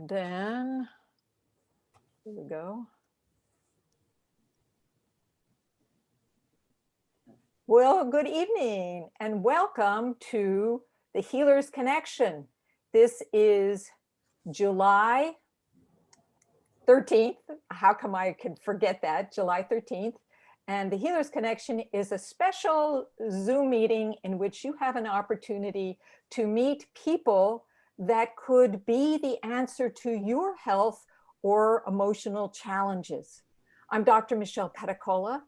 And then, here we go. Well, good evening and welcome to the Healer's Connection. This is July 13th. How come I can forget that? July 13th. And the Healer's Connection is a special Zoom meeting in which you have an opportunity to meet people that could be the answer to your health or emotional challenges. I'm Dr. Michelle Petacola,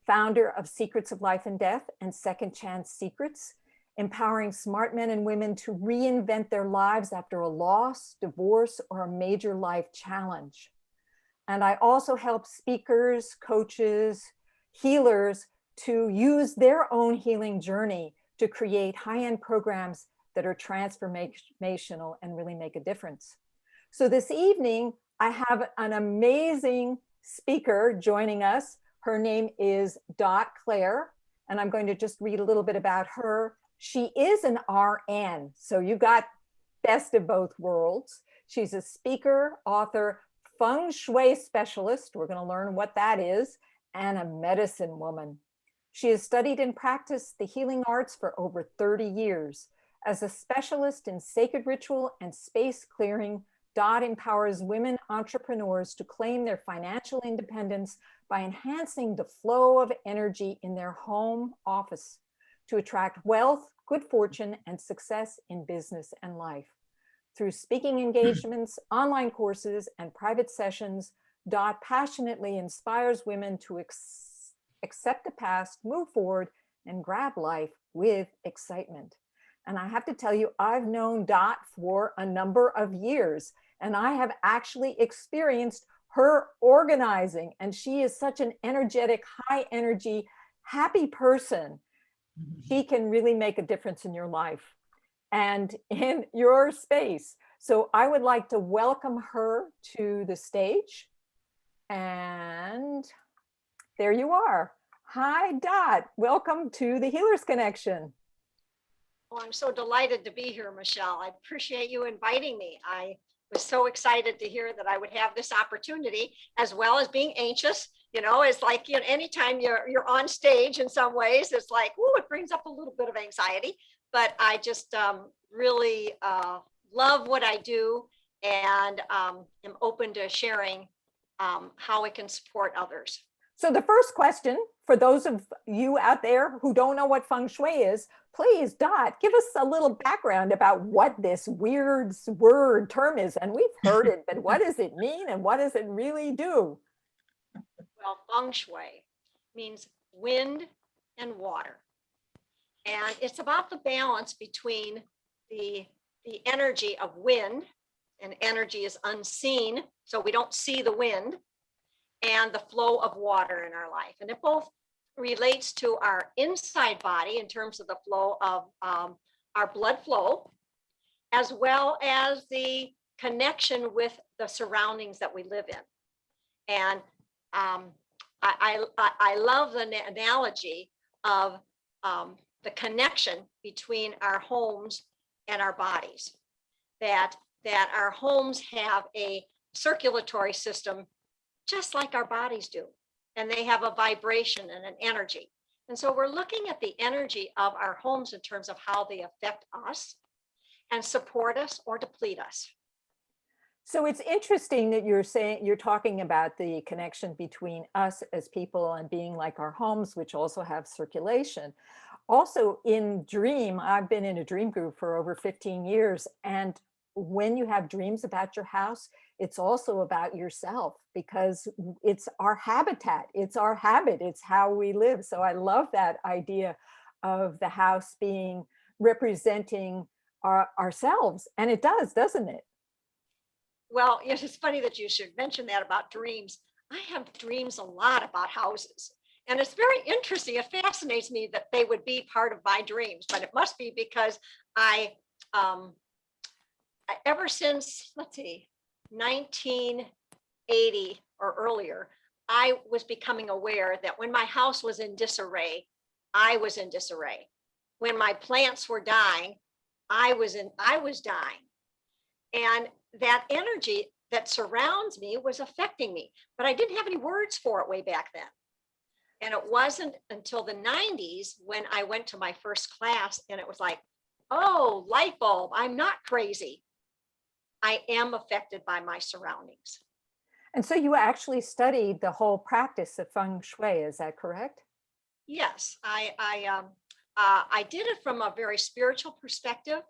founder of Secrets of Life and Death and Second Chance Secrets, empowering smart men and women to reinvent their lives after a loss, divorce, or a major life challenge. And I also help speakers, coaches, healers to use their own healing journey to create high-end programs that are transformational and really make a difference. So this evening, I have an amazing speaker joining us. Her name is Dot Claire, and I'm going to just read a little bit about her. She is an RN, so you got best of both worlds. She's a speaker, author, Feng Shui specialist, we're going to learn what that is, and a medicine woman. She has studied and practiced the healing arts for over 30 years. As a specialist in sacred ritual and space clearing, Dot empowers women entrepreneurs to claim their financial independence by enhancing the flow of energy in their home office to attract wealth, good fortune, and success in business and life. Through speaking engagements, online courses, and private sessions, Dot passionately inspires women to accept the past, move forward, and grab life with excitement. And I have to tell you, I've known Dot for a number of years, and I have actually experienced her organizing, and she is such an energetic, high energy, happy person. She can really make a difference in your life and in your space. So I would like to welcome her to the stage. And there you are. Hi, Dot. Welcome to the Healer's Connection. Oh, I'm so delighted to be here, Michelle. I appreciate you inviting me. I was so excited to hear that I would have this opportunity, as well as being anxious. You know, it's like, you know, anytime you're on stage in some ways, it's like, oh, it brings up a little bit of anxiety. But I just really love what I do, and am open to sharing how it can support others. So the first question, for those of you out there who don't know what Feng Shui is, please, Dot, give us a little background about what this weird word term is. And we've heard it, but what does it mean and what does it really do? Well, Feng Shui means wind and water. And it's about the balance between the energy of wind, and energy is unseen, so we don't see the wind, and the flow of water in our life. And it both relates to our inside body in terms of the flow of our blood flow, as well as the connection with the surroundings that we live in. And I love the analogy of the connection between our homes and our bodies, that our homes have a circulatory system just like our bodies do, and they have a vibration and an energy. And so we're looking at the energy of our homes in terms of how they affect us and support us or deplete us. So it's interesting that you're talking about the connection between us as people and being like our homes, which also have circulation. Also in dream, I've been in a dream group for over 15 years. And when you have dreams about your house, it's also about yourself, because it's our habitat, it's our habit, it's how we live. So I love that idea of the house being representing ourselves. And it does, doesn't it? Well, yes, it's funny that you should mention that about dreams. I have dreams a lot about houses. And it's very interesting. It fascinates me that they would be part of my dreams, but it must be because ever since, let's see, 1980 or earlier, I was becoming aware that when my house was in disarray, I was in disarray. When my plants were dying, I was dying. And that energy that surrounds me was affecting me, but I didn't have any words for it way back then. And it wasn't until the 90s when I went to my first class and it was like, oh, light bulb, I'm not crazy. I am affected by my surroundings. And so you actually studied the whole practice of Feng Shui, is that correct? Yes, I did it from a very spiritual perspective.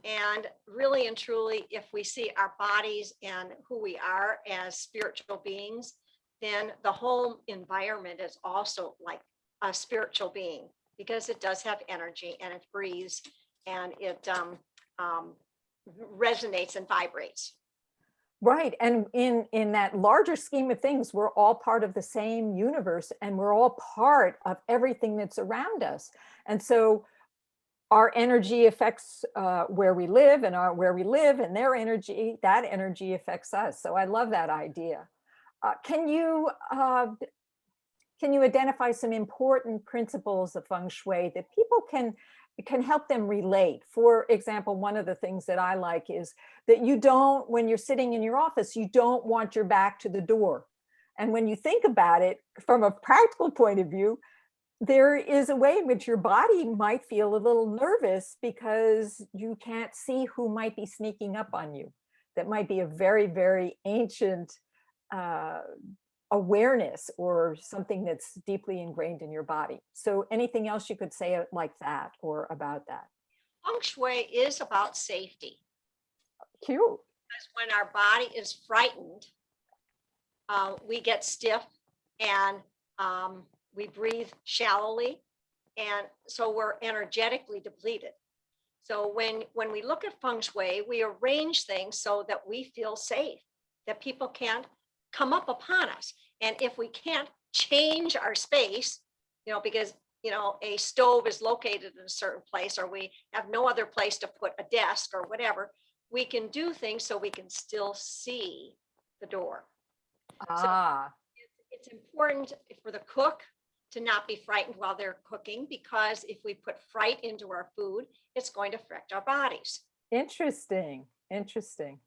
And really and truly, if we see our bodies and who we are as spiritual beings, then the whole environment is also like a spiritual being because it does have energy and it breathes and it resonates and vibrates. Right. And in that larger scheme of things, we're all part of the same universe and we're all part of everything that's around us. And so our energy affects where we live, and where we live and their energy, that energy affects us. So I love that idea. Can you identify some important principles of Feng Shui that people can help them relate? For example, one of the things that I like is that you don't, when you're sitting in your office, you don't want your back to the door. And when you think about it from a practical point of view, there is a way in which your body might feel a little nervous because you can't see who might be sneaking up on you. That might be a very, very ancient uh, awareness or something that's deeply ingrained in your body. So anything else you could say like that or about that? Feng Shui is about safety. Cute. Because when our body is frightened, we get stiff and we breathe shallowly. And so we're energetically depleted. So when we look at Feng Shui, we arrange things so that we feel safe, that people can't come up upon us. And if we can't change our space, because a stove is located in a certain place, or we have no other place to put a desk or whatever, we can do things so we can still see the door. So Ah, it's important for the cook to not be frightened while they're cooking, because if we put fright into our food, it's going to affect our bodies. interesting. Interesting.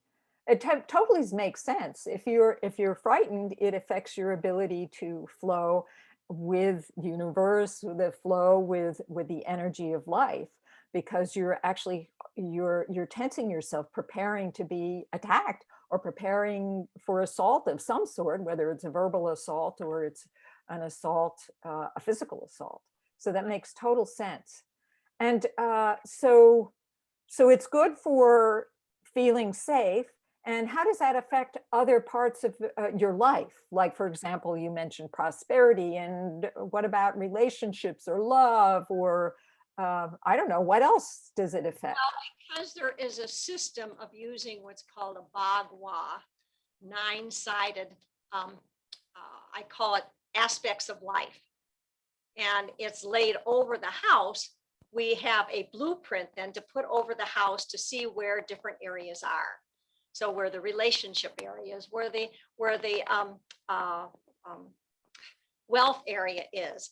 It totally makes sense. If you're frightened, it affects your ability to flow with universe, the flow with the energy of life, because you're tensing yourself, preparing to be attacked or preparing for assault of some sort, whether it's a verbal assault or it's an assault, a physical assault. So that makes total sense. And so it's good for feeling safe. And how does that affect other parts of your life? Like, for example, you mentioned prosperity, and what about relationships or love, or I don't know, what else does it affect? Because there is a system of using what's called a bagua, nine-sided, I call it aspects of life. And it's laid over the house. We have a blueprint then to put over the house to see where different areas are. So where the relationship areas, where the wealth area is,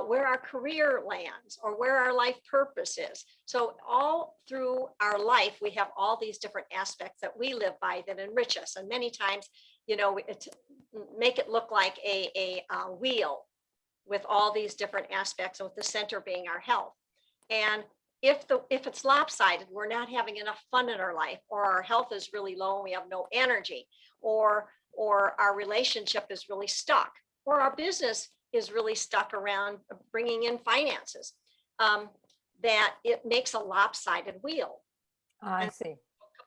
where our career lands, or where our life purpose is. So all through our life, we have all these different aspects that we live by that enrich us. And many times, make it look like a wheel with all these different aspects, and with the center being our health. And if it's lopsided, we're not having enough fun in our life, or our health is really low and we have no energy, or our relationship is really stuck, or our business is really stuck around bringing in finances, that it makes a lopsided wheel. I see.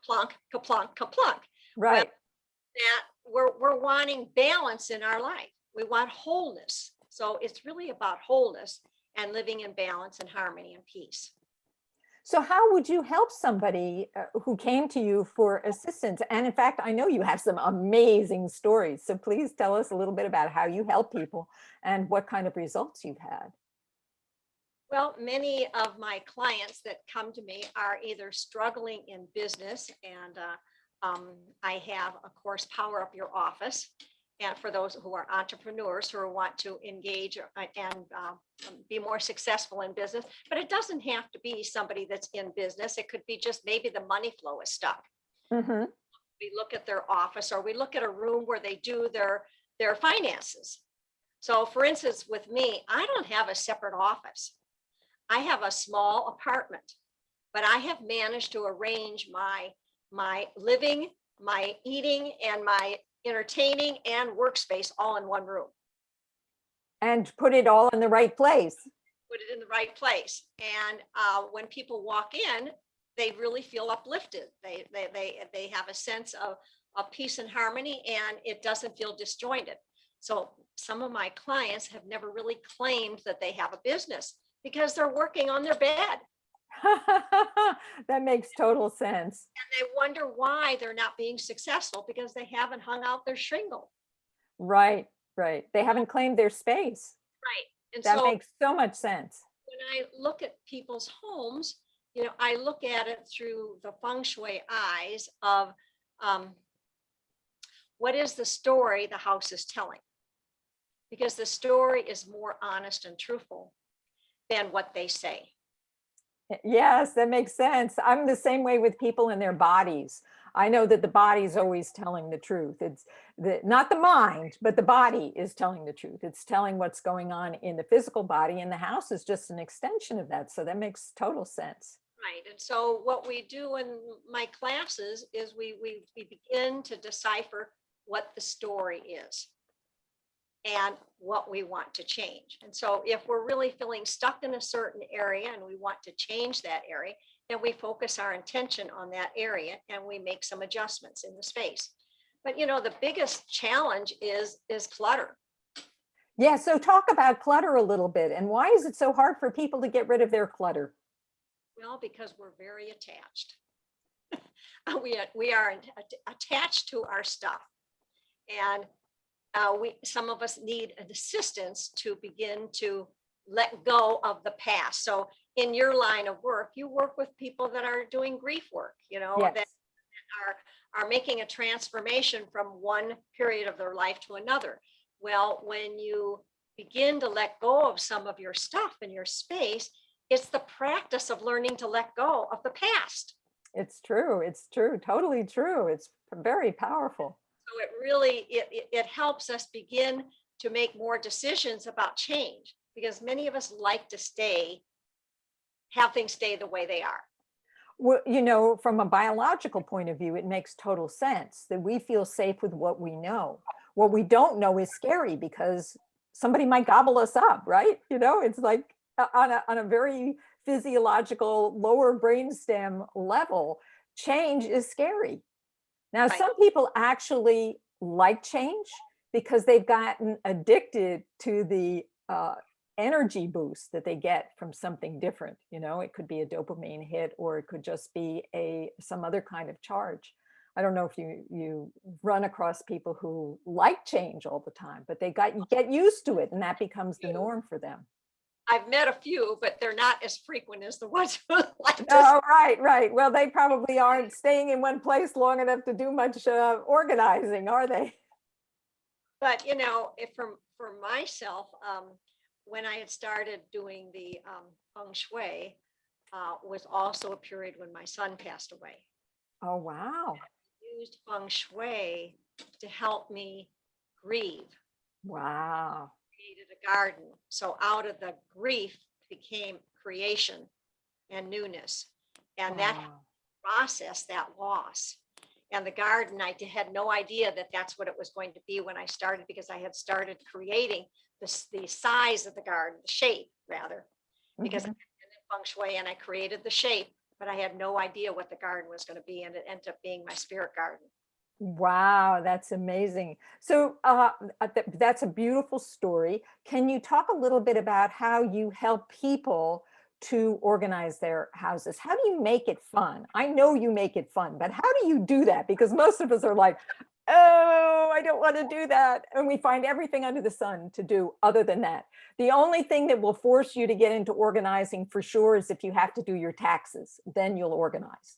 Kaplunk, kaplunk, kaplunk. Well, Right. that we're wanting balance in our life. We want wholeness. So it's really about wholeness and living in balance and harmony and peace. So how would you help somebody who came to you for assistance? And in fact, I know you have some amazing stories. So please tell us a little bit about how you help people and what kind of results you've had. Well, many of my clients that come to me are either struggling in business, and I have a course, Power Up Your Office. And for those who are entrepreneurs who want to engage and be more successful in business, but it doesn't have to be somebody that's in business. It could be just maybe the money flow is stuck. Mm-hmm. We look at their office, or we look at a room where they do their finances. So for instance, with me, I don't have a separate office. I have a small apartment, but I have managed to arrange my living, my eating, and my entertaining and workspace all in one room. And put it all in the right place. Put it in the right place. And when people walk in, they really feel uplifted. They have a sense of peace and harmony, and it doesn't feel disjointed. So some of my clients have never really claimed that they have a business because they're working on their bed. That makes total sense. And they wonder why they're not being successful because they haven't hung out their shingle. Right, right. They haven't claimed their space. Right. And that so makes so much sense. when I look at people's homes, I look at it through the Feng Shui eyes of what is the story the house is telling? Because the story is more honest and truthful than what they say. Yes, that makes sense. I'm the same way with people in their bodies. I know that the body is always telling the truth. It's not the mind, but the body is telling the truth. It's telling what's going on in the physical body, and the house is just an extension of that. So that makes total sense. Right. And so what we do in my classes is we begin to decipher what the story is and what we want to change. And so if we're really feeling stuck in a certain area and we want to change that area, then we focus our intention on that area and we make some adjustments in the space. But the biggest challenge is clutter. Yeah, so talk about clutter a little bit. And why is it so hard for people to get rid of their clutter? Well, because we're very attached. we are attached to our stuff. And some of us need an assistance to begin to let go of the past. So in your line of work, you work with people that are doing grief work, Yes. that are making a transformation from one period of their life to another. Well, when you begin to let go of some of your stuff in your space, it's the practice of learning to let go of the past. It's true. It's true. Totally true. It's very powerful. So it really, it helps us begin to make more decisions about change, because many of us like to have things stay the way they are. Well, from a biological point of view, it makes total sense that we feel safe with what we know. What we don't know is scary because somebody might gobble us up, right? It's like on a very physiological lower brainstem level, change is scary. Now, Right. some people actually like change because they've gotten addicted to the energy boost that they get from something different. It could be a dopamine hit, or it could just be some other kind of charge. I don't know if you run across people who like change all the time, but they get used to it, and that becomes the norm for them. I've met a few, but they're not as frequent as the ones who like to. Oh, right. Well, they probably aren't staying in one place long enough to do much organizing, are they? But for myself, when I had started doing the Feng Shui, was also a period when my son passed away. Oh, wow. I used Feng Shui to help me grieve. Wow. Created a garden. So out of the grief became creation and newness. And that process, that loss. And the garden, I had no idea that that's what it was going to be when I started, because I had started creating the size of the garden, the shape rather, because I did Feng Shui and I created the shape, but I had no idea what the garden was going to be. And it ended up being my spirit garden. Wow, that's amazing. So that's a beautiful story. Can you talk a little bit about how you help people to organize their houses? How do you make it fun? I know you make it fun, but how do you do that? Because most of us are like, oh, I don't want to do that. And we find everything under the sun to do other than that. The only thing that will force you to get into organizing for sure is if you have to do your taxes, then you'll organize.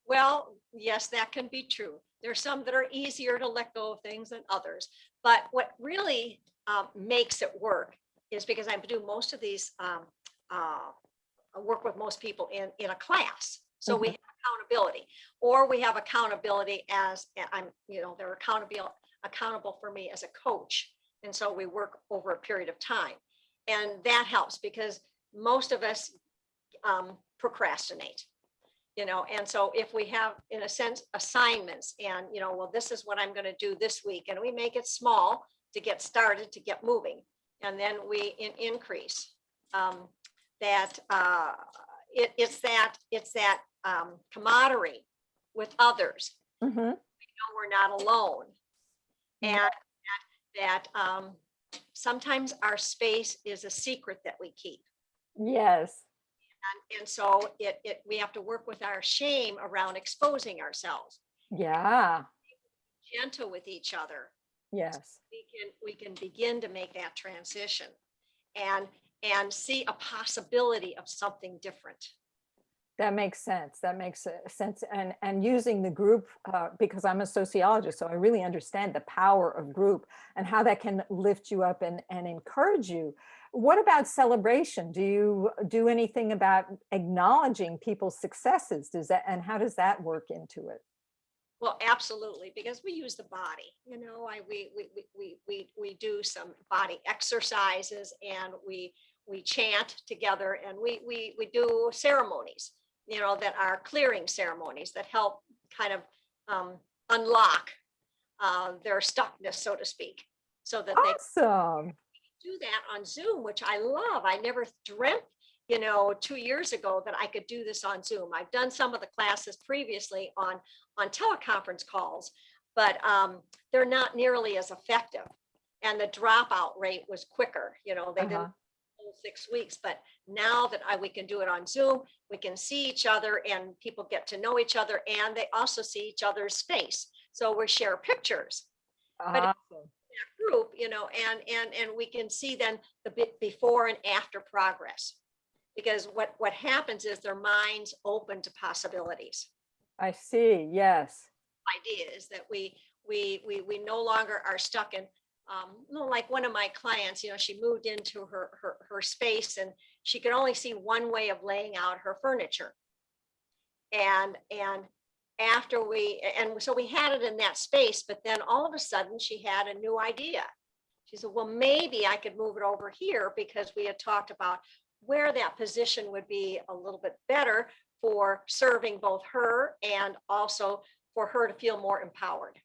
Well, yes, that can be true. There's some that are easier to let go of things than others. But what really makes it work is because I do most of these, I work with most people in a class. So we have accountability, or we have accountability as they're accountable for me as a coach. And so we work over a period of time. And that helps because most of us procrastinate, and so if we have, in a sense, assignments and, well, this is what I'm going to do this week, and we make it small to get started, to get moving. And then we increase that it's that camaraderie with others. Mm-hmm. We're not alone. And that sometimes our space is a secret that we keep. Yes. And so we have to work with our shame around exposing ourselves. Yeah. Gentle with each other. Yes. So we can begin to make that transition and see a possibility of something different. That makes sense. That makes sense. And using the group, because I'm a sociologist, so I really understand the power of group and how that can lift you up and encourage you. What about celebration? Do you do anything about acknowledging people's successes? And how does that work into it? Well, absolutely, because we use the body. We do some body exercises, and we chant together, and we do ceremonies, that are clearing ceremonies that help kind of unlock their stuckness, so to speak, so that Awesome. they do that on Zoom, which I love. I never dreamt, 2 years ago that I could do this on Zoom. I've done some of the classes previously on teleconference calls, but they're not nearly as effective. And the dropout rate was quicker. They didn't 6 weeks, but now that we can do it on Zoom, we can see each other and people get to know each other, and they also see each other's face. So we share pictures. Awesome. But group, and we can see then the bit before and after progress, because what happens is their minds open to possibilities. I see. Yes. Idea is that we no longer are stuck in like one of my clients, she moved into her space, and she could only see one way of laying out her furniture. And so we had it in that space, but then all of a sudden she had a new idea. She said, well, maybe I could move it over here, because we had talked about where that position would be a little bit better for serving both her and also for her to feel more empowered.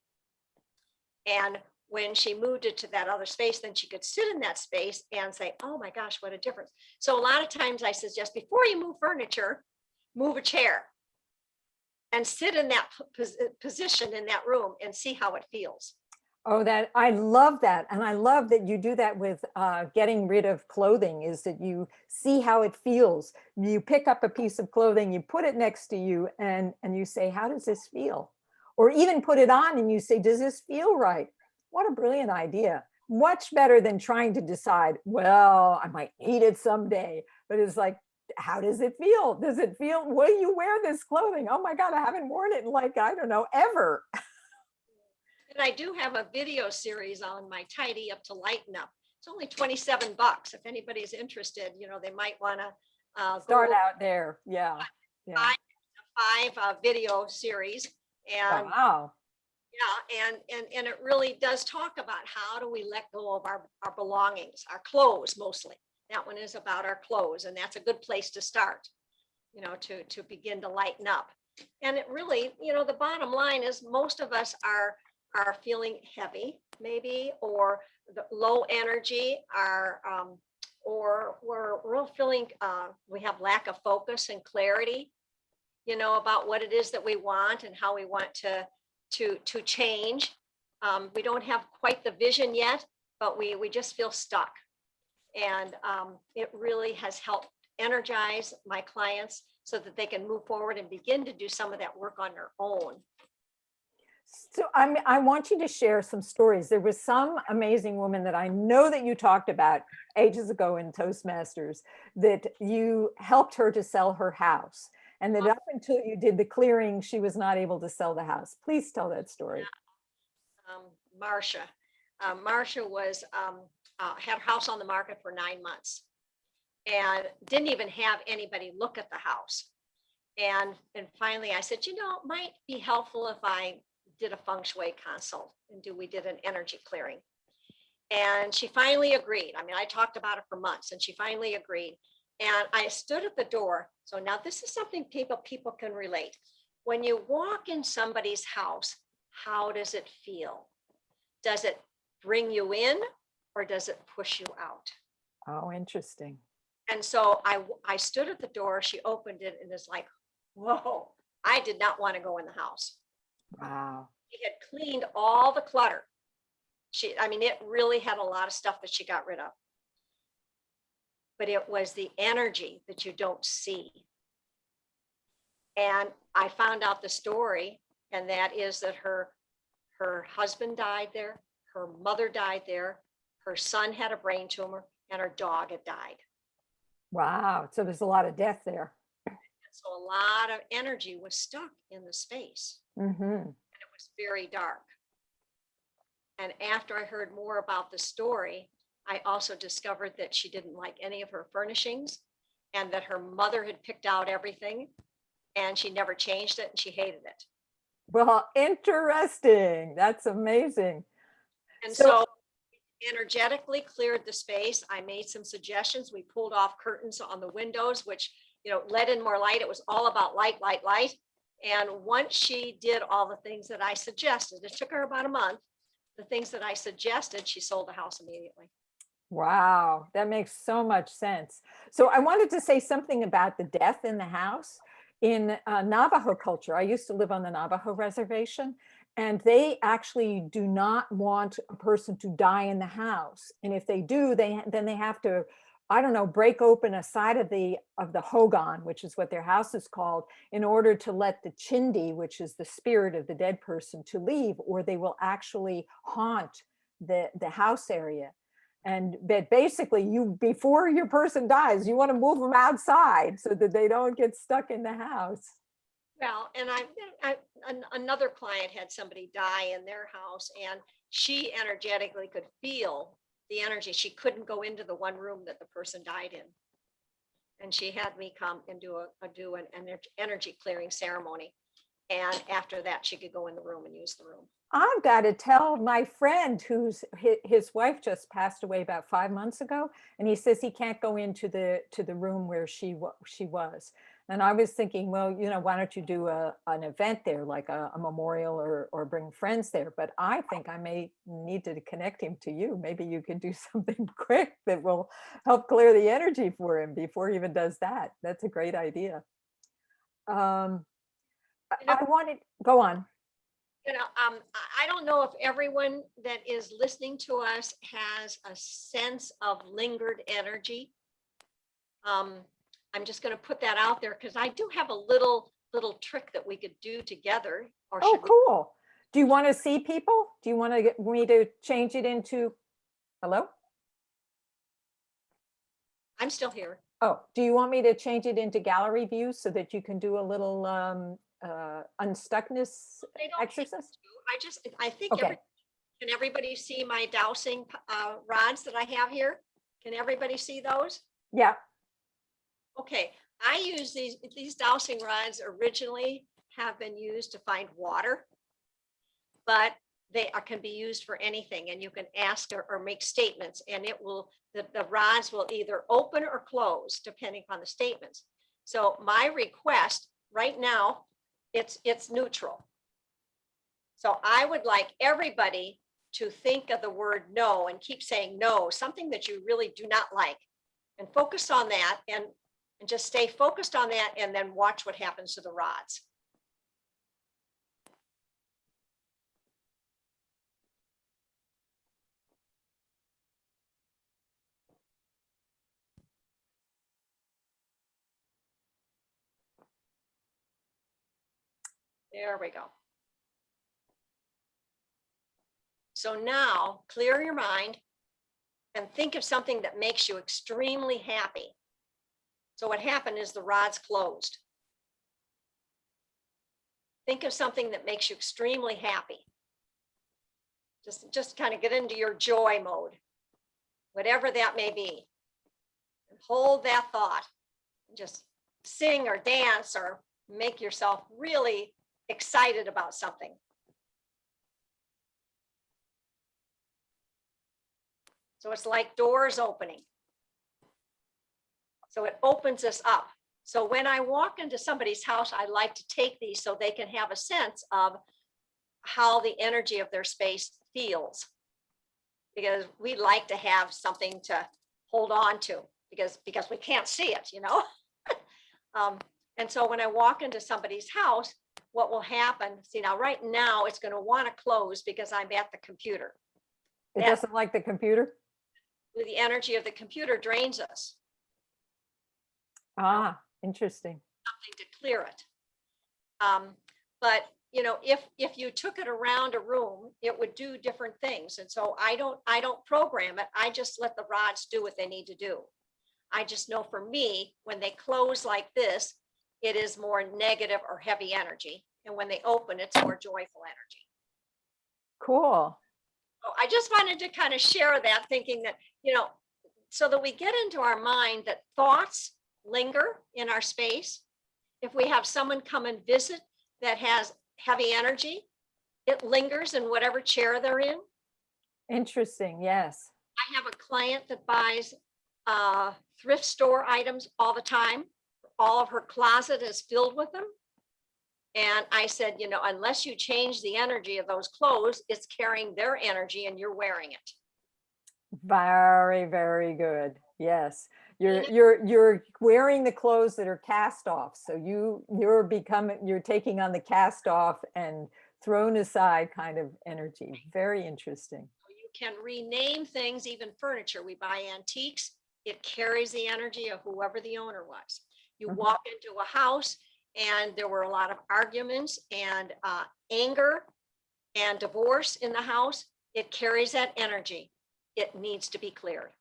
And when she moved it to that other space, then she could sit in that space and say, oh my gosh, what a difference. So a lot of times I suggest, before you move furniture, move a chair and sit in that position in that room and see how it feels. Oh, I love that. And I love that you do that with getting rid of clothing, is that you see how it feels. You pick up a piece of clothing, you put it next to you, and you say, how does this feel? Or even put it on and you say, does this feel right? What a brilliant idea. Much better than trying to decide, well, I might need it someday. But it's like, how does it feel? Does it feel, will you wear this clothing? Oh my God, I haven't worn it in, like, I don't know, ever. And I do have a video series on my Tidy Up to Lighten Up. It's only $27. If anybody's interested, they might want to start out there. Yeah. Five video series. And wow. Yeah, and it really does talk about how do we let go of our belongings, our clothes mostly. That one is about our clothes, and that's a good place to start, to begin to lighten up. And it really, the bottom line is most of us are feeling heavy, maybe, or the low energy, or we're feeling we have lack of focus and clarity, about what it is that we want and how we want to change. We don't have quite the vision yet, but we just feel stuck. And it really has helped energize my clients so that they can move forward and begin to do some of that work on their own. So I want you to share some stories. There was some amazing woman that I know that you talked about ages ago in Toastmasters, that you helped her to sell her house. And that up until you did the clearing, she was not able to sell the house. Please tell that story. Marcia was had her house on the market for 9 months and didn't even have anybody look at the house. And finally I said, it might be helpful if I did a Feng Shui consult and we did an energy clearing. And she finally agreed. I mean, I talked about it for months and she finally agreed. And I stood at the door. So now this is something people can relate. When you walk in somebody's house, how does it feel? Does it bring you in or does it push you out? Oh, interesting. And so I stood at the door, she opened it and it's like, whoa, I did not want to go in the house. Wow. She had cleaned all the clutter. It really had a lot of stuff that she got rid of. But it was the energy that you don't see. And I found out the story, and that is that her husband died there, her mother died there, her son had a brain tumor, and her dog had died. Wow. So there's a lot of death there. So a lot of energy was stuck in the space. Mm-hmm. And it was very dark. And after I heard more about the story, I also discovered that she didn't like any of her furnishings and that her mother had picked out everything and she never changed it and she hated it. Well, interesting. That's amazing. And so energetically cleared the space. I made some suggestions. We pulled off curtains on the windows, which, let in more light. It was all about light, light, light. And once she did all the things that I suggested, it took her about a month. The things that I suggested, she sold the house immediately. Wow, that makes so much sense. So I wanted to say something about the death in the house. In Navajo culture, I used to live on the Navajo reservation, and they actually do not want a person to die in the house. And if they do, then they have to, I don't know, break open a side of the hogan, which is what their house is called, in order to let the chindi, which is the spirit of the dead person, to leave, or they will actually haunt the house area. But basically, before your person dies, you want to move them outside so that they don't get stuck in the house. Well, and another client had somebody die in their house, and she energetically could feel the energy. She couldn't go into the one room that the person died in, and she had me come and do an energy clearing ceremony. And after that, she could go in the room and use the room. I've got to tell my friend his wife just passed away about 5 months ago, and he says he can't go into the room where she was. And I was thinking, well, why don't you do an event there, like a memorial, or bring friends there? But I think I may need to connect him to you. Maybe you could do something quick that will help clear the energy for him before he even does that. That's a great idea. I wanted, go on. I don't know if everyone that is listening to us has a sense of lingered energy. I'm just going to put that out there because I do have a little trick that we could do together. Oh, cool. Do you want to see people? Do you want me to change it into, hello? I'm still here. Oh, do you want me to change it into gallery view so that you can do a little unstuckness exercise? I think okay. Can everybody see my dowsing rods that I have here? Can everybody see those? Yeah. Okay, I use these dowsing rods originally have been used to find water, but they can be used for anything, and you can ask or make statements, and the rods will either open or close depending on the statements. So my request right now, it's neutral. So I would like everybody to think of the word no and keep saying no, something that you really do not like, and focus on that and just stay focused on that, and then watch what happens to the rods. There we go. So now clear your mind and think of something that makes you extremely happy. So what happened is the rods closed. Think of something that makes you extremely happy. Just kind of get into your joy mode, whatever that may be. And hold that thought. Just sing or dance or make yourself really excited about something. So it's like doors opening. So it opens us up. So when I walk into somebody's house, I like to take these so they can have a sense of how the energy of their space feels. Because we like to have something to hold on to because we can't see it, you know? And so when I walk into somebody's house, what will happen? See, now right now it's going to want to close because I'm at the computer. It doesn't like the computer? The energy of the computer drains us. Ah, interesting. Something to clear it. But you know, if you took it around a room, it would do different things. And so I don't program it. I just let the rods do what they need to do. I just know for me, when they close like this, it is more negative or heavy energy. And when they open, it's more joyful energy. Cool. So I just wanted to kind of share that, thinking that, you know, so that we get into our mind that thoughts linger in our space. If we have someone come and visit that has heavy energy, it lingers in whatever chair they're in. Interesting. Yes. I have a client that buys thrift store items all the time. All of her closet is filled with them. And I said, you know, unless you change the energy of those clothes, it's carrying their energy and you're wearing it. Very, very good. Yes. You're wearing the clothes that are cast off. So you're taking on the cast off and thrown aside kind of energy. Very interesting. You can rename things, even furniture. We buy antiques. It carries the energy of whoever the owner was. You walk into a house and there were a lot of arguments and anger and divorce in the house. It carries that energy. It needs to be cleared.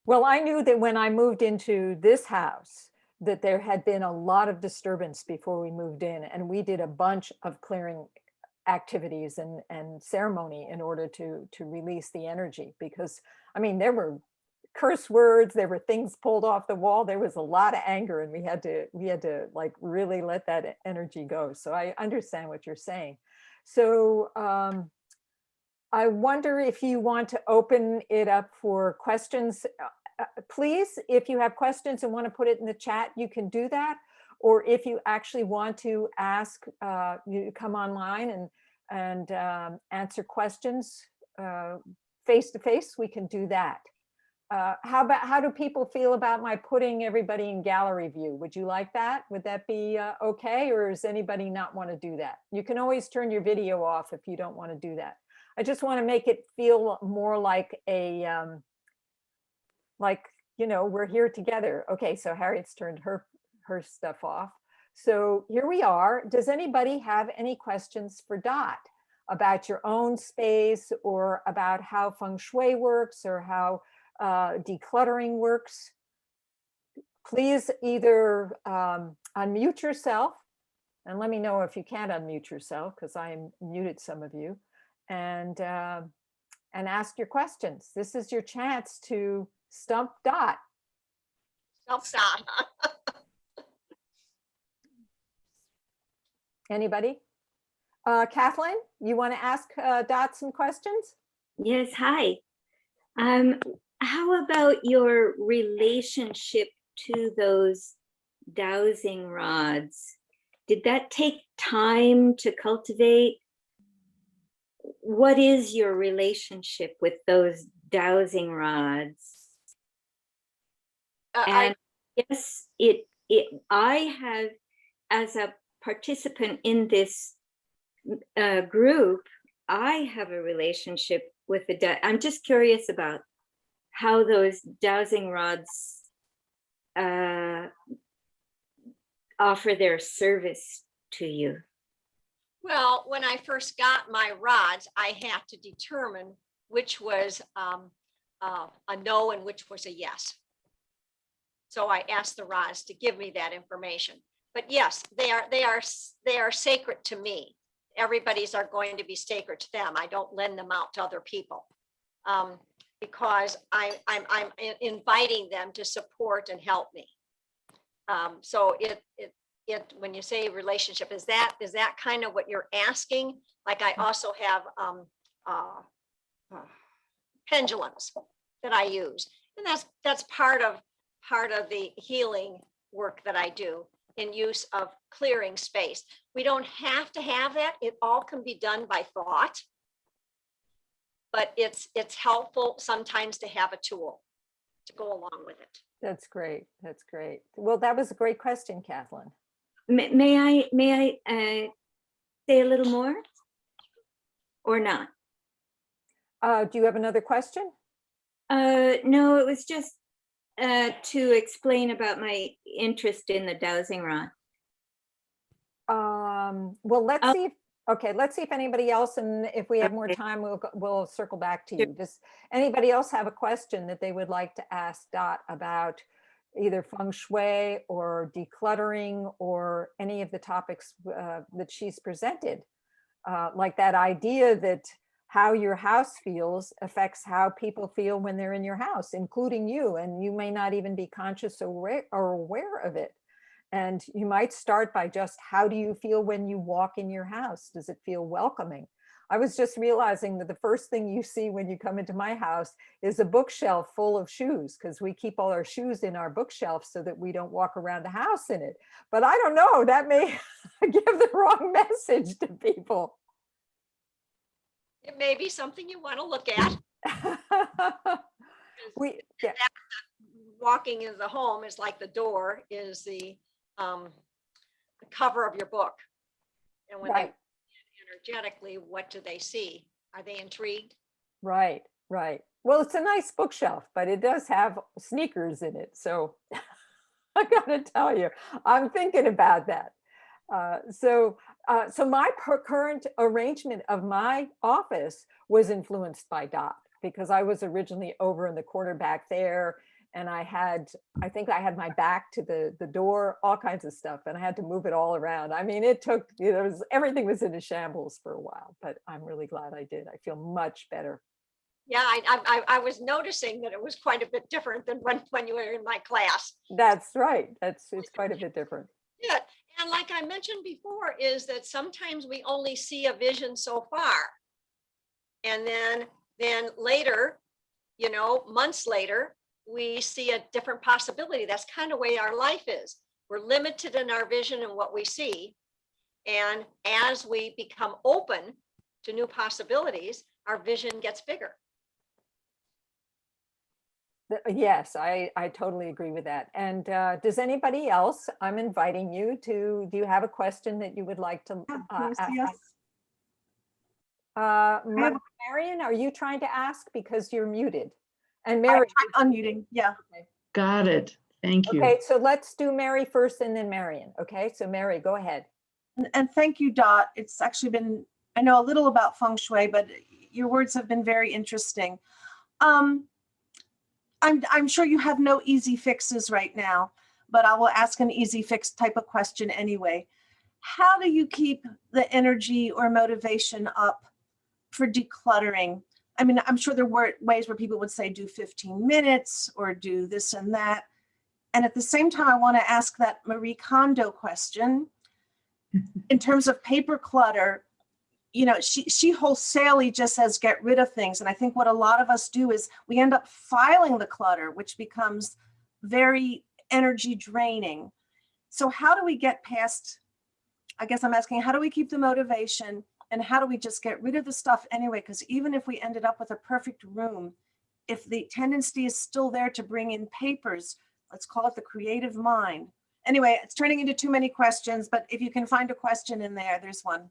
Well, I knew that when I moved into this house, that there had been a lot of disturbance before we moved in, and we did a bunch of clearing activities and ceremony in order to release the energy. Because, I mean, there were curse words, there were things pulled off the wall, there was a lot of anger, and we had to like really let that energy go. So I understand what you're saying. So I wonder if you want to open it up for questions. Please, if you have questions and want to put it in the chat, you can do that. Or if you actually want to ask, you come online and answer questions face to face, we can do that. How do people feel about my putting everybody in gallery view? Would you like that? Would that be okay? Or does anybody not want to do that? You can always turn your video off if you don't want to do that. I just want to make it feel more like a, you know, we're here together. Okay, so Harriet's turned her stuff off. So here we are. Does anybody have any questions for Dot about your own space or about how Feng Shui works or how decluttering works? Please either unmute yourself and let me know if you can't unmute yourself because I muted some of you. And ask your questions. This is your chance to stump Dot. Stump Dot. Anybody? Kathleen, you want to ask Dot some questions? Yes, hi. How about your relationship to those dowsing rods? Did that take time to cultivate? What is your relationship with those dowsing rods? And yes, I have, as a participant in this group, I have a relationship with I'm just curious about how those dowsing rods offer their service to you. Well, when I first got my rods, I had to determine which was a no and which was a yes. So I asked the rods to give me that information. But yes, they are sacred to me. Everybody's are going to be sacred to them. I don't lend them out to other people because I'm inviting them to support and help me. So when you say relationship, is that kind of what you're asking? Like I also have uh, pendulums that I use, and that's part of the healing work that I do in use of clearing space. We don't have to have that. It all can be done by thought, but it's helpful sometimes to have a tool to go along with it. That's great. That's great. Well, that was a great question, Kathleen. May I say a little more or not? Do you have another question? No, it was just to explain about my interest in the dowsing rod. Well, let's Oh. see. Okay, let's see if anybody else, and if we have more Okay. time, we'll circle back to Sure. you. Does anybody else have a question that they would like to ask Dot about either feng shui or decluttering or any of the topics that she's presented? Like that idea that how your house feels affects how people feel when they're in your house, including you, and you may not even be conscious or aware of it. And you might start by just, how do you feel when you walk in your house? Does it feel welcoming? I was just realizing that the first thing you see when you come into my house is a bookshelf full of shoes, because we keep all our shoes in our bookshelf so that we don't walk around the house in it. But I don't know, that may give the wrong message to people. It may be something you want to look at. Yeah. Walking in the home is like the door is the cover of your book. And when Right. they energetically, what do they see? Are they intrigued? Right, right. Well, it's a nice bookshelf, but it does have sneakers in it. So I gotta tell you, I'm thinking about that. So my current arrangement of my office was influenced by Dot, because I was originally over in the corner back there, and I think I had my back to the door, all kinds of stuff, and I had to move it all around. I mean, it took, everything was in a shambles for a while, but I'm really glad I did. I feel much better. Yeah, I was noticing that it was quite a bit different than when you were in my class. That's right. It's quite a bit different. Yeah, and like I mentioned before, is that sometimes we only see a vision so far. And then later, months later, we see a different possibility. That's kind of the way our life is. We're limited in our vision and what we see. And as we become open to new possibilities, our vision gets bigger. Yes, I totally agree with that. And does anybody else, I'm inviting you to, do you have a question that you would like to ask? Yes. Marion, are you trying to ask? Because you're muted. And I'm Mary. unmuting. Yeah. Got it. Thank you. Okay, so let's do Mary first and then Marion. Okay, so Mary, go ahead. And thank you, Dot. It's actually been, I know a little about Feng Shui, but your words have been very interesting. I'm sure you have no easy fixes right now, but I will ask an easy fix type of question anyway. How do you keep the energy or motivation up for decluttering? I mean, I'm sure there were ways where people would say do 15 minutes or do this and that. And at the same time, I want to ask that Marie Kondo question in terms of paper clutter. She wholesalely just says get rid of things. And I think what a lot of us do is we end up filing the clutter, which becomes very energy draining. So how do we get past, I guess I'm asking, how do we keep the motivation and how do we just get rid of the stuff anyway? Because even if we ended up with a perfect room, if the tendency is still there to bring in papers, let's call it the creative mind. Anyway, it's turning into too many questions, but if you can find a question in there, there's one.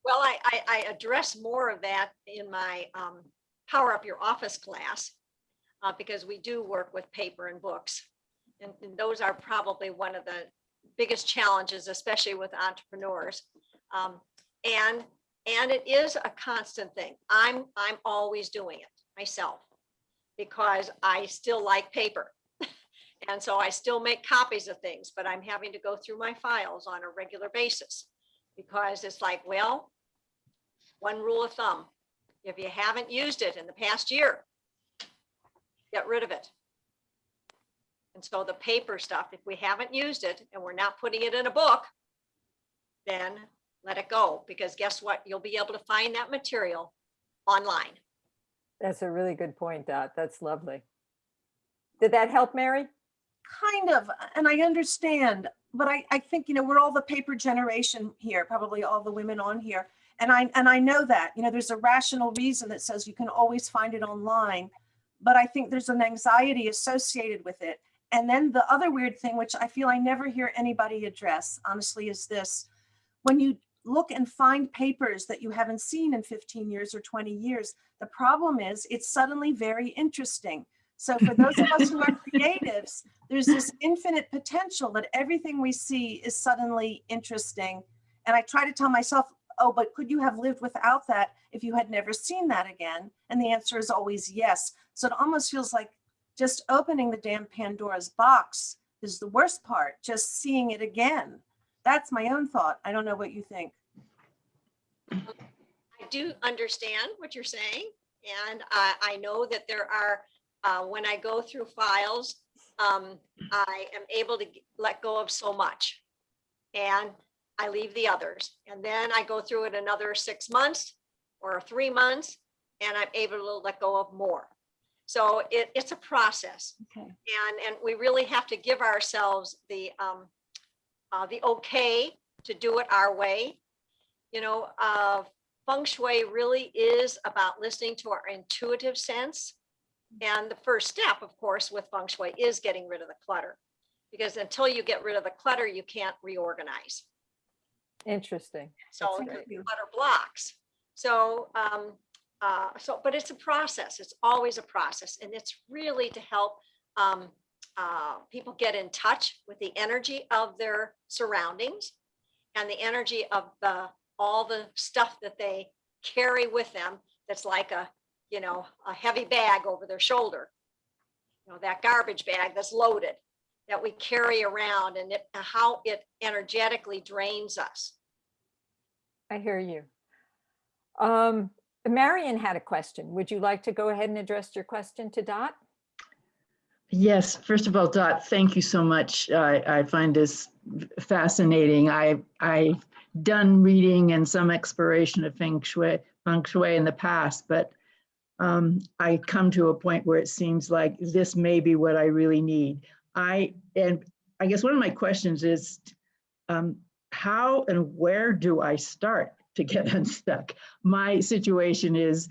Well, I address more of that in my Power Up Your Office class because we do work with paper and books. And those are probably one of the biggest challenges, especially with entrepreneurs. And it is a constant thing. I'm always doing it myself because I still like paper. And so I still make copies of things, but I'm having to go through my files on a regular basis because it's like, well, one rule of thumb, if you haven't used it in the past year, get rid of it. And so the paper stuff, if we haven't used it and we're not putting it in a book, then let it go, because guess what? You'll be able to find that material online. That's a really good point, Dot. That's lovely. Did that help, Mary? Kind of, and I understand, but I think, we're all the paper generation here, probably all the women on here. And I know that, there's a rational reason that says you can always find it online, but I think there's an anxiety associated with it. And then the other weird thing, which I feel I never hear anybody address, honestly, is this: when you look and find papers that you haven't seen in 15 years or 20 years, the problem is it's suddenly very interesting. So for those of us who are creatives, there's this infinite potential that everything we see is suddenly interesting. And I try to tell myself, oh, but could you have lived without that if you had never seen that again? And the answer is always yes. So it almost feels like just opening the damn Pandora's box is the worst part, just seeing it again. That's my own thought. I don't know what you think. I do understand what you're saying. And I know that there are, when I go through files, I am able to let go of so much. And I leave the others. And then I go through it another 6 months or 3 months, and I'm able to let go of more. So it's a process. Okay. And we really have to give ourselves the okay to do it our way. Feng Shui really is about listening to our intuitive sense. And the first step, of course, with Feng Shui is getting rid of the clutter, because until you get rid of the clutter, you can't reorganize. Interesting. So That's the great. clutter blocks. But it's a process. It's always a process. And it's really to help people get in touch with the energy of their surroundings and the energy of all the stuff that they carry with them. That's like a heavy bag over their shoulder, that garbage bag that's loaded that we carry around, and how it energetically drains us. I hear you. Marion had a question. Would you like to go ahead and address your question to Dot? Yes, first of all, Dot, thank you so much. I find this fascinating. I've done reading and some exploration of Feng Shui in the past, but I come to a point where it seems like this may be what I really need. And I guess one of my questions is, how and where do I start to get unstuck? My situation is,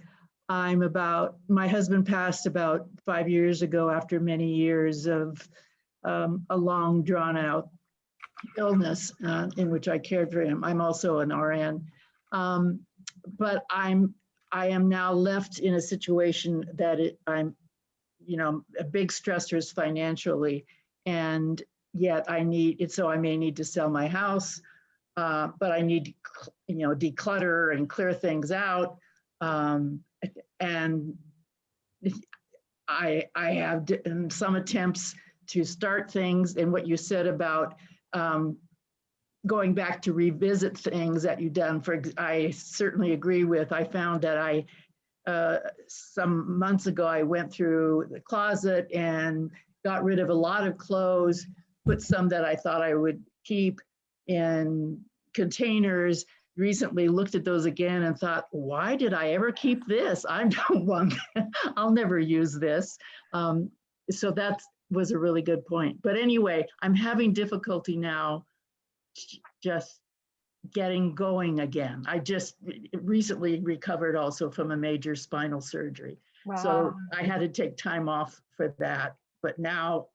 my husband passed about 5 years ago after many years of a long drawn out illness in which I cared for him. I'm also an RN, but I am now left in a situation that I'm, a big stressors financially, and yet I may need to sell my house, but I need to, declutter and clear things out. And I have some attempts to start things, and what you said about going back to revisit things that you've done. I certainly agree with. I found that some months ago, I went through the closet and got rid of a lot of clothes, put some that I thought I would keep in containers. Recently looked at those again and thought, why did I ever keep this? I don't want, I'll never use this. So that was a really good point. But anyway, I'm having difficulty now just getting going again. I just recently recovered also from a major spinal surgery. Wow. So I had to take time off for that. But now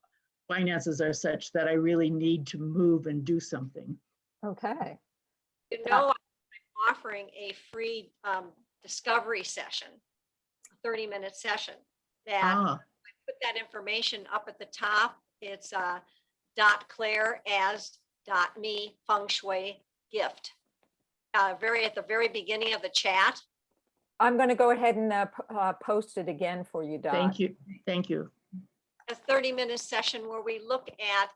finances are such that I really need to move and do something. Okay. I'm offering a free discovery session, a 30-minute session that I put that information up at the top. It's .claire as .me Feng Shui gift. At the very beginning of the chat. I'm going to go ahead and post it again for you, Dot. Thank you. Thank you. A 30-minute session where we look at,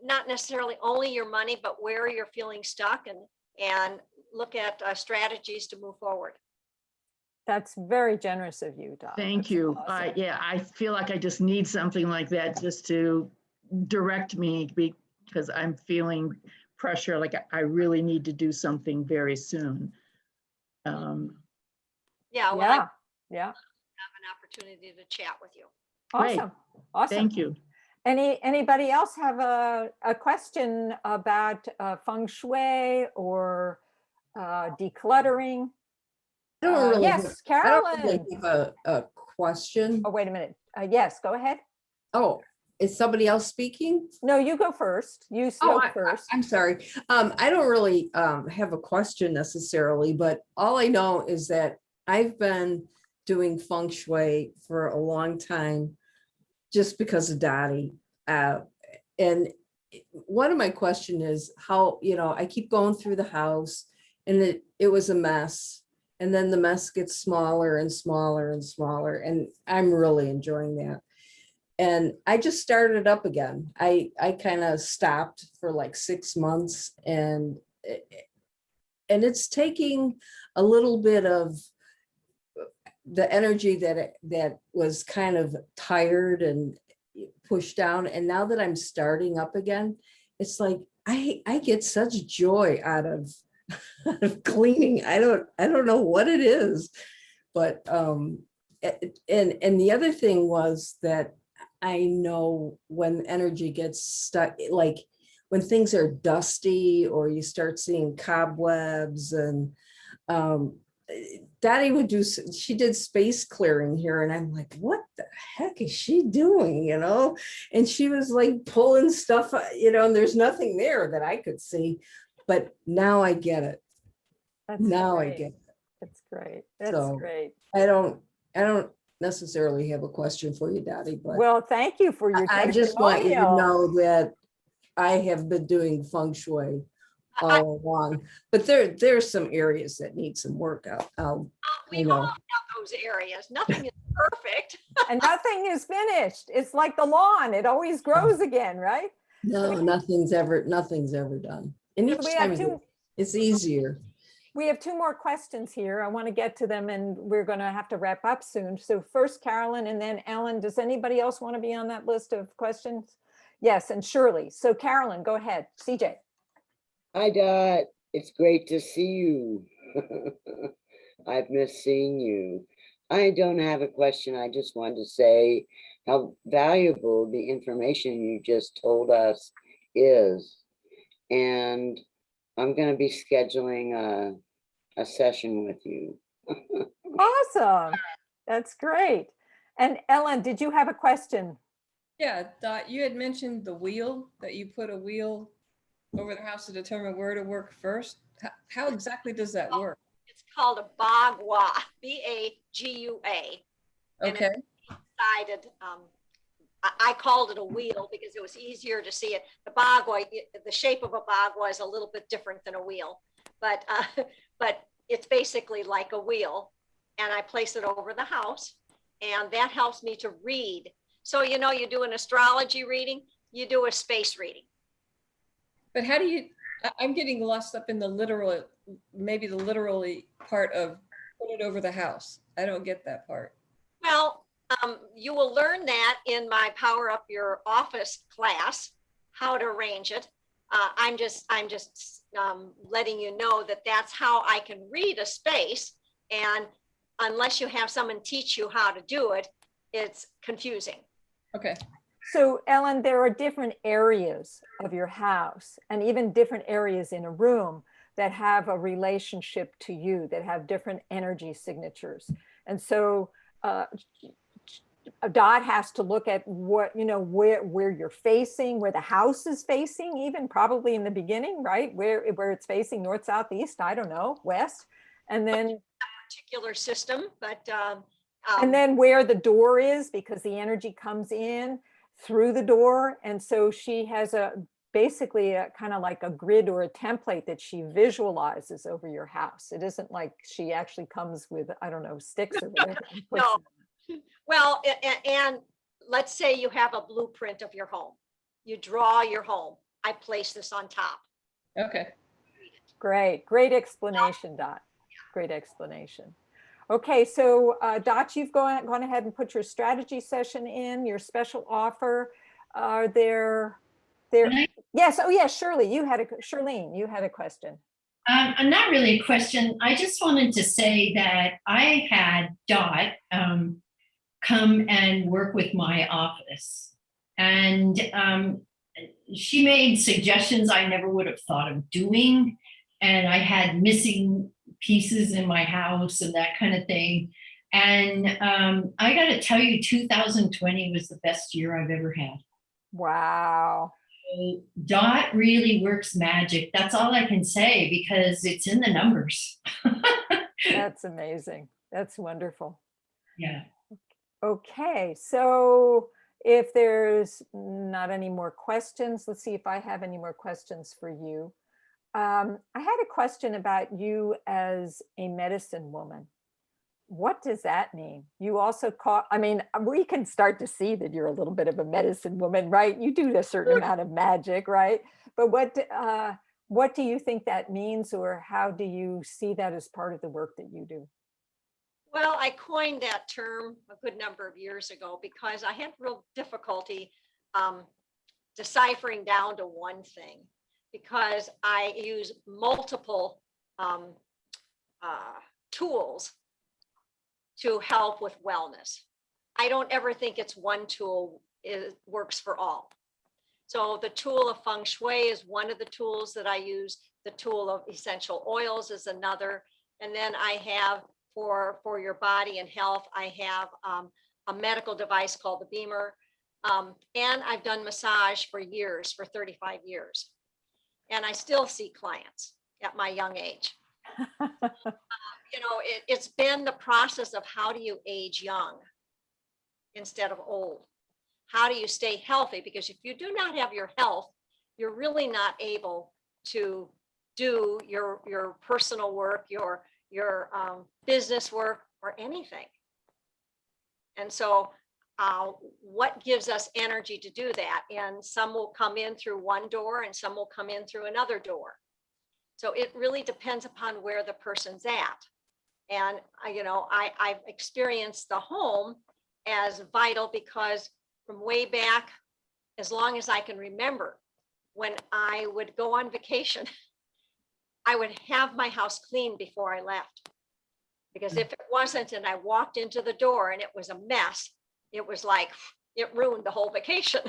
not necessarily only your money, but where you're feeling stuck, and look at strategies to move forward. That's very generous of you, Dot. Thank That's you. awesome. Yeah, I feel like I just need something like that just to direct me because I'm feeling pressure, like I really need to do something very soon. Yeah, well, I have Yeah. an opportunity to chat with you. Great. Awesome. Awesome. Thank you. Anybody else have a question about Feng Shui or decluttering? I don't really, Yes, I don't really Carolyn. have a question. Oh, wait a minute. Yes, go ahead. Oh, is somebody else speaking? No, you go first. You Oh, spoke first. I'm sorry. I don't really have a question necessarily, but all I know is that I've been doing feng shui for a long time just because of Dottie. And one of my question is how, I keep going through the house and it was a mess. And then the mess gets smaller and smaller and smaller. And I'm really enjoying that. And I just started it up again. I kind of stopped for like 6 months and it's taking a little bit of the energy that was kind of tired and pushed down. And now that I'm starting up again, it's like I get such joy out of cleaning. I don't know what it is, but and the other thing was that I know when energy gets stuck, like when things are dusty or you start seeing cobwebs and Daddy would she did space clearing here and I'm like, what the heck is she doing, And she was like pulling stuff, and there's nothing there that I could see, but now I get it. That's Now great. I get it. That's great. That's So, great. I don't necessarily have a question for you, Daddy, but Well, thank you for your I just want you to testimonial. know that I have been doing feng shui all along, but there's some areas that need some work out. We all have those areas. Nothing is perfect. And nothing is finished. It's like the lawn. It always grows again, right? No, nothing's ever done. And each We time have it's easier. We have two more questions here. I want to get to them and we're going to have to wrap up soon. So first Carolyn and then Ellen. Does anybody else want to be on that list of questions? Yes, and Shirley. So Carolyn, go ahead. CJ. Hi, Dot. It's great to see you. I've missed seeing you. I don't have a question. I just wanted to say how valuable the information you just told us is. And I'm going to be scheduling a session with you. Awesome. That's great. And Ellen, did you have a question? Yeah, Dot, you had mentioned the wheel, that you put a wheel over the house to determine where to work first. How exactly does that work? It's called a bagua, B-A-G-U-A. Okay. Decided, I called it a wheel because it was easier to see it. The bagua, the shape of a bagua is a little bit different than a wheel, but it's basically like a wheel. And I place it over the house, and that helps me to read. So, you do an astrology reading, you do a space reading. But how do you, I'm getting lost up in the literal, maybe the literally part of put it over the house. I don't get that part. Well, you will learn that in my Power Up Your Office class, how to arrange it. I'm just letting you know that that's how I can read a space. And unless you have someone teach you how to do it, it's confusing. Okay. So Ellen, there are different areas of your house and even different areas in a room that have a relationship to you, that have different energy signatures. And so Dot has to look at what, where you're facing, where the house is facing, even probably in the beginning, right? Where it's facing north, south, east, I don't know, west. And then particular system, but and then where the door is, because the energy comes in through the door. And so she has basically a kind of like a grid or a template that she visualizes over your house. It isn't like she actually comes with, I don't know, sticks or whatever. no. Well, and let's say you have a blueprint of your home. You draw your home. I place this on top. Okay. Great explanation, Dot. Great explanation. Okay, so Dot, you've gone ahead and put your strategy session in, your special offer. Are there, Can I- yes, oh yes, Shirley, Charlene, you had a question. Not really a question. I just wanted to say that I had Dot come and work with my office. And she made suggestions I never would have thought of doing. And I had missing pieces in my house and that kind of thing. And I got to tell you, 2020 was the best year I've ever had. Wow. Dot really works magic. That's all I can say because it's in the numbers. That's amazing. That's wonderful. Yeah. Okay, so if there's not any more questions, let's see if I have any more questions for you. I had a question about you as a medicine woman. What does that mean? You also call, I mean, we can start to see that you're a little bit of a medicine woman, right? You do a certain amount of magic, right? But what do you think that means, or how do you see that as part of the work that you do? Well, I coined that term a good number of years ago because I had real difficulty deciphering down to one thing, because I use multiple tools to help with wellness. I don't ever think it's one tool works for all. So the tool of Feng Shui is one of the tools that I use. The tool of essential oils is another. And then I have for your body and health, I have a medical device called the Beamer. And I've done massage for years, for 35 years. And I still see clients at my young age. You know, it's been the process of how do you age young instead of old? How do you stay healthy? Because if you do not have your health, you're really not able to do your personal work, your business work, or anything. And so what gives us energy to do that? And some will come in through one door and some will come in through another door. So it really depends upon where the person's at. And you know, I've experienced the home as vital because from way back, as long as I can remember, when I would go on vacation, I would have my house clean before I left. Because if it wasn't and I walked into the door and it was a mess, it was like, it ruined the whole vacation.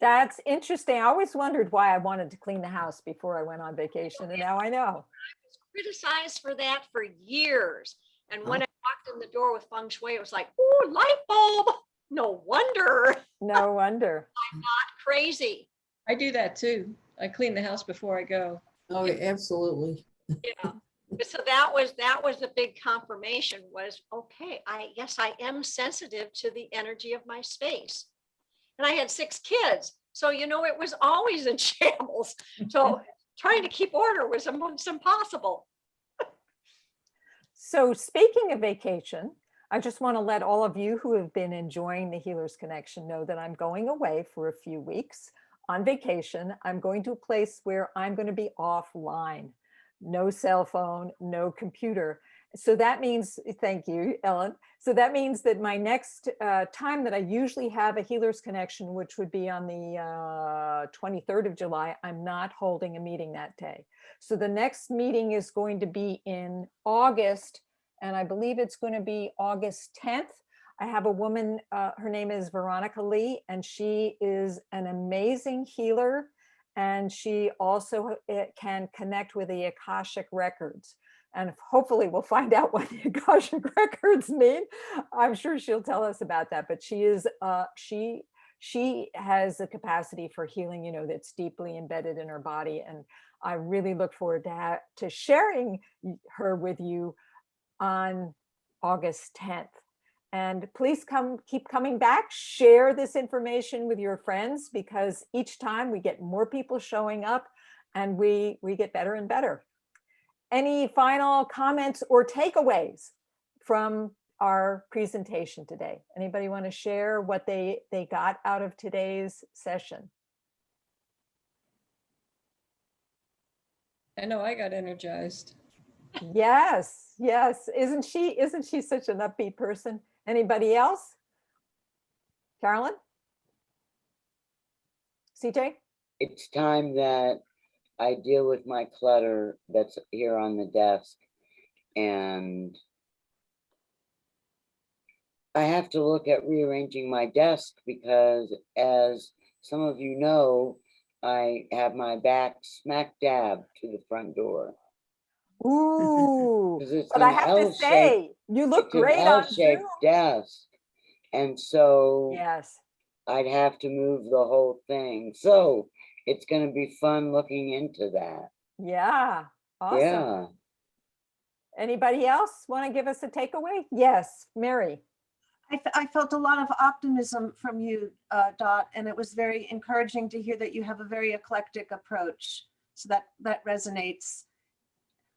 That's interesting. I always wondered why I wanted to clean the house before I went on vacation, and now I know. Criticized for that for years. And when I walked in the door with Feng Shui, it was like, oh, light bulb. No wonder. No wonder. I'm not crazy. I do that too. I clean the house before I go. Oh, absolutely. Yeah. So that was a big confirmation was, okay, yes, I am sensitive to the energy of my space. And I had 6 kids. So, you know, it was always in shambles. So trying to keep order was almost impossible. So speaking of vacation, I just want to let all of you who have been enjoying the Healers Connection know that I'm going away for a few weeks on vacation. I'm going to a place where I'm going to be offline. No cell phone, no computer. So that means, thank you, Ellen. So that means that my next time that I usually have a Healers Connection, which would be on the 23rd of July, I'm not holding a meeting that day. So the next meeting is going to be in August, and I believe it's going to be August 10th. I have a woman, her name is Veronica Lee, and she is an amazing healer. And she also can connect with the Akashic records. And hopefully we'll find out what the Akashic records mean. I'm sure she'll tell us about that. But she is, she has a capacity for healing, you know, that's deeply embedded in her body. And I really look forward to sharing her with you on August 10th. And please keep coming back, share this information with your friends, because each time we get more people showing up and we get better and better. Any final comments or takeaways from our presentation today? Anybody want to share what they got out of today's session? I know I got energized. Yes, yes. Isn't she such an upbeat person? Anybody else? Carolyn? CJ? It's time that I deal with my clutter that's here on the desk. And I have to look at rearranging my desk because, as some of you know, I have my back smack dab to the front door. Ooh, 'Cause it's but I an have to L-shaped, say, you look it's an great on Zoom. L-shaped desk. And so Yes. I'd have to move the whole thing. So it's gonna be fun looking into that. Yeah. Awesome. Yeah. Anybody else want to give us a takeaway? Yes, Mary. I felt a lot of optimism from you, Dot, and it was very encouraging to hear that you have a very eclectic approach. So that resonates.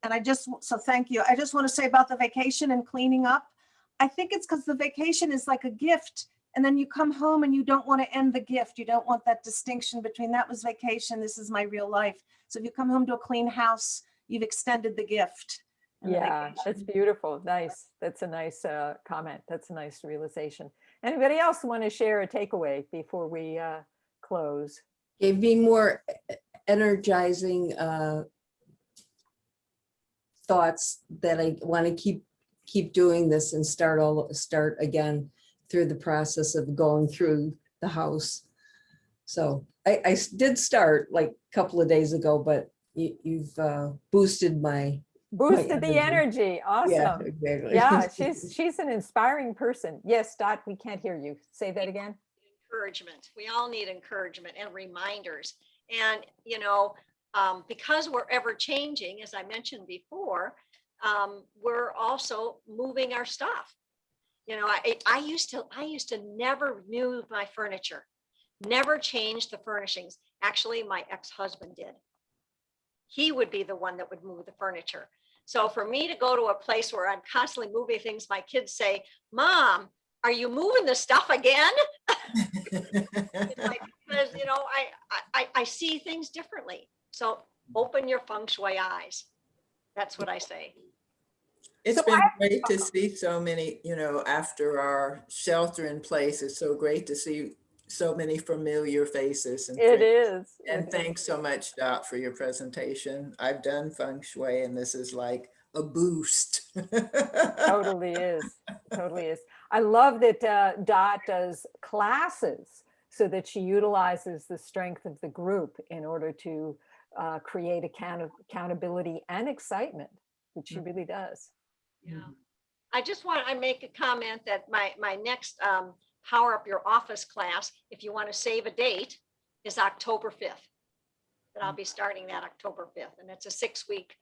And so thank you. I just want to say about the vacation and cleaning up. I think it's because the vacation is like a gift. And then you come home and you don't want to end the gift. You don't want that distinction between that was vacation, this is my real life. So if you come home to a clean house, you've extended the gift. and the Yeah, that's vacation. beautiful. Nice. That's a nice comment. That's a nice realization. Anybody else want to share a takeaway before we close? Gave me more energizing thoughts that I want to keep doing this and start again through the process of going through the house. So I did start like a couple of days ago, but you've boosted my Boosted the energy. Awesome. Yeah, exactly. Yeah, she's an inspiring person. Yes, Dot, we can't hear you. Say that again. Encouragement. We all need encouragement and reminders. And, because we're ever changing, as I mentioned before, we're also moving our stuff. I used to never move my furniture, never change the furnishings. Actually, my ex-husband did. He would be the one that would move the furniture. So for me to go to a place where I'm constantly moving things, my kids say, Mom, are you moving the stuff again? Because, I see things differently. So open your feng shui eyes. That's what I say. It's been great to see so many, after our shelter in place, it's so great to see so many familiar faces. And it is. And thanks so much, Dot, for your presentation. I've done feng shui and this is like a boost. Totally is. Totally is. I love that Dot does classes so that she utilizes the strength of the group in order to create accountability and excitement, which she really does. Yeah. I just want to make a comment that my next Power Up Your Office class, if you want to save a date, is October 5th. But I'll be starting that October 5th. And it's a 6-week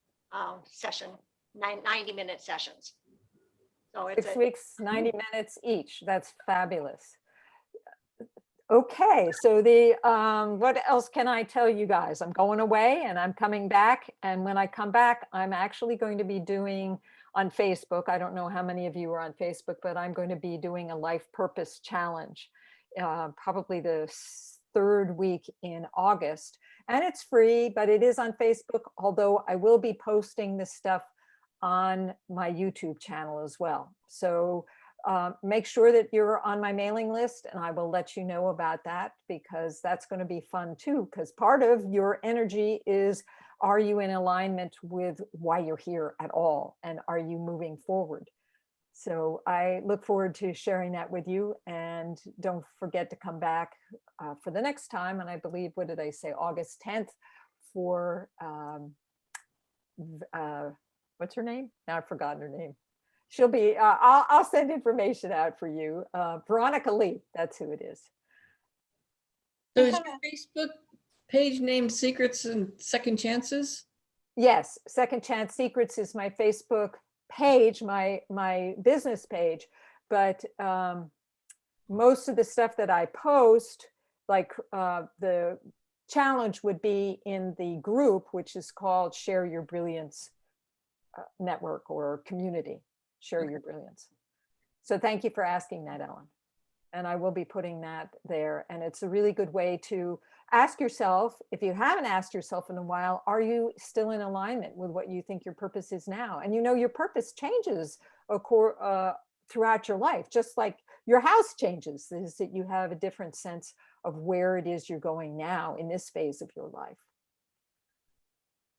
session, 90-minute sessions. So it's 6 weeks, 90 minutes each. That's fabulous. Okay, so what else can I tell you guys? I'm going away and I'm coming back. And when I come back, I'm actually going to be doing on Facebook. I don't know how many of you are on Facebook, but I'm going to be doing a life purpose challenge, probably the 3rd week in August. And it's free, but it is on Facebook, although I will be posting this stuff on my YouTube channel as well. So make sure that you're on my mailing list and I will let you know about that, because that's going to be fun too, because part of your energy is, are you in alignment with why you're here at all? And are you moving forward? So I look forward to sharing that with you, and don't forget to come back for the next time. And I believe, what did I say, August 10th for, what's her name? Now I've forgotten her name. She'll be, I'll send information out for you. Veronica Lee, that's who it is. So is your Facebook page named Secrets and Second Chances? Yes, Second Chance Secrets is my Facebook page, my business page, but most of the stuff that I post, like the challenge would be in the group, which is called Share Your Brilliance Network or community. Share Your Brilliance. So thank you for asking that, Ellen. And I will be putting that there. And it's a really good way to ask yourself, if you haven't asked yourself in a while, are you still in alignment with what you think your purpose is now? And you know, your purpose changes throughout your life, just like your house changes, is that you have a different sense of where it is you're going now in this phase of your life.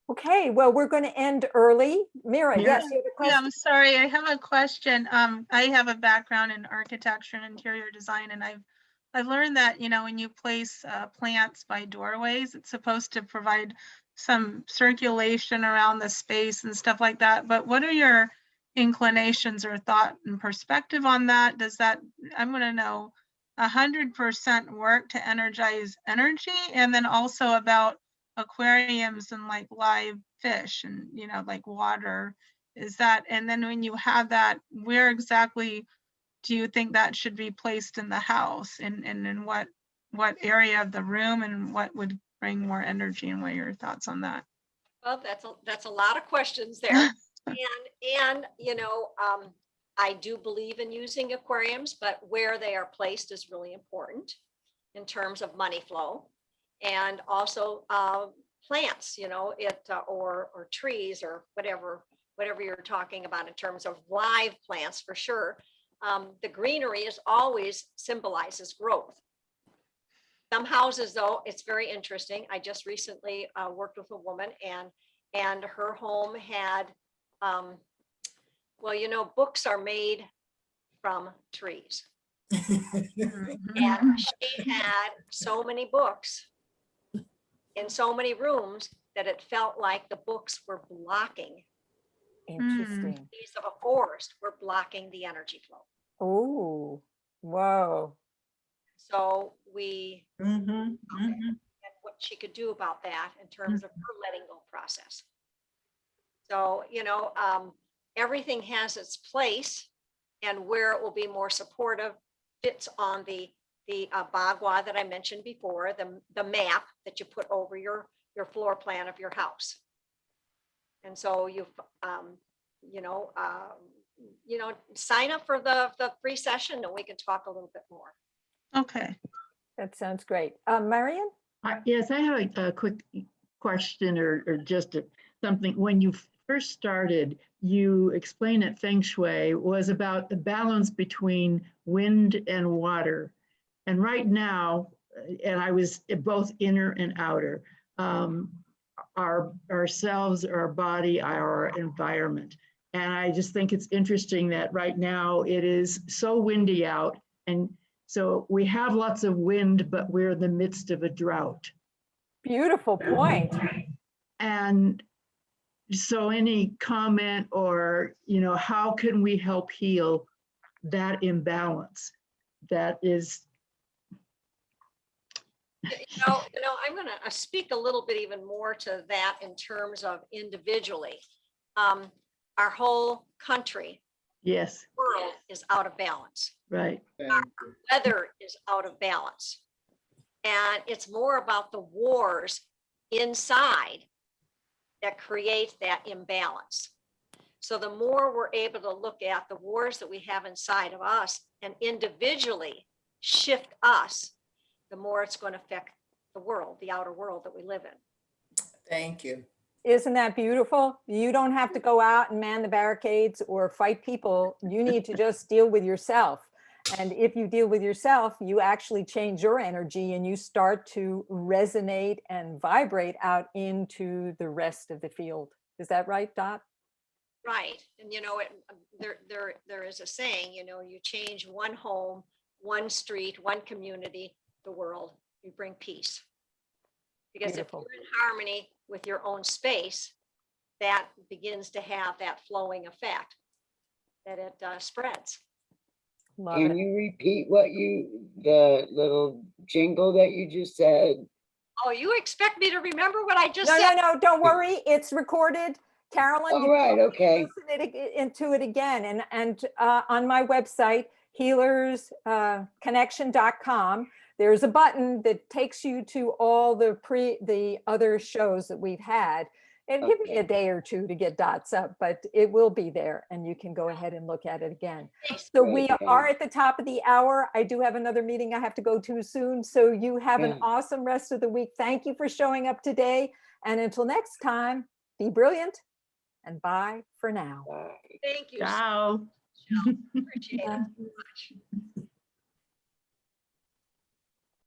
Okay, well, we're going to end early. Mira, yes, you have a Yeah, question? I'm sorry. I have a question. I have a background in architecture and interior design, and I've learned that, you know, when you place plants by doorways, it's supposed to provide some circulation around the space and stuff like that. But what are your inclinations or thought and perspective on that? Does that, I'm going to know, 100% work to energize energy? And then also about aquariums and like live fish and, you know, like water, is that, and then when you have that, where exactly do you think that should be placed in the house, and in what area of the room, and what would bring more energy, and what are your thoughts on that? Well, that's a lot of questions there. and you know, I do believe in using aquariums, but where they are placed is really important in terms of money flow, and also plants, you know, or trees or whatever you're talking about in terms of live plants for sure. The greenery is always symbolizes growth. Some houses, though, it's very interesting. I just recently worked with a woman, and her home had, well, you know, books are made from trees. And she had so many books in so many rooms that it felt like the books were blocking. Interesting. Trees of a forest were blocking the energy flow. Oh, whoa. So we, Mhm, and what she could do about that in terms of her letting go process. So, you know, everything has its place, and where it will be more supportive fits on the bagua that I mentioned before, the map that you put over your floor plan of your house. And so you sign up for the free session, and we can talk a little bit more. Okay. That sounds great. Marion? Yes, I have a quick question or just something. When you first started, you explained that Feng Shui was about the balance between wind and water. And right now, and I was both inner and outer, ourselves, our body, our environment. And I just think it's interesting that right now it is so windy out. And so we have lots of wind, but we're in the midst of a drought. Beautiful point. And so any comment or, you know, how can we help heal that imbalance that is? You know, I'm going to speak a little bit even more to that in terms of individually. Our whole country, Yes, world is out of balance. right. Our weather is out of balance. And it's more about the wars inside that create that imbalance. So the more we're able to look at the wars that we have inside of us and individually shift us, the more it's going to affect the world, the outer world that we live in. Thank you. Isn't that beautiful? You don't have to go out and man the barricades or fight people. You need to just deal with yourself. And if you deal with yourself, you actually change your energy and you start to resonate and vibrate out into the rest of the field. Is that right, Dot? Right. And you know, there is a saying, you know, you change one home, one street, one community, the world, you bring peace. Because Beautiful. if you're in harmony with your own space, that begins to have that flowing effect that it spreads. Love Can it. you repeat the little jingle that you just said? Oh, you expect me to remember what I just No, said? no, no, don't worry. It's recorded. Carolyn, All you right, can okay. listen into it again. And on my website, healersconnection.com, there's a button that takes you to all the other shows that we've had. And give me Okay. a day or two to get dots up, but it will be there and you can go ahead and look at it again. So we Great, are yeah. at the top of the hour. I do have another meeting I have to go to soon. So you have an Yeah. awesome rest of the week. Thank you for showing up today. And until next time, be brilliant and bye for now. Bye. Thank you. Ciao. Appreciate it.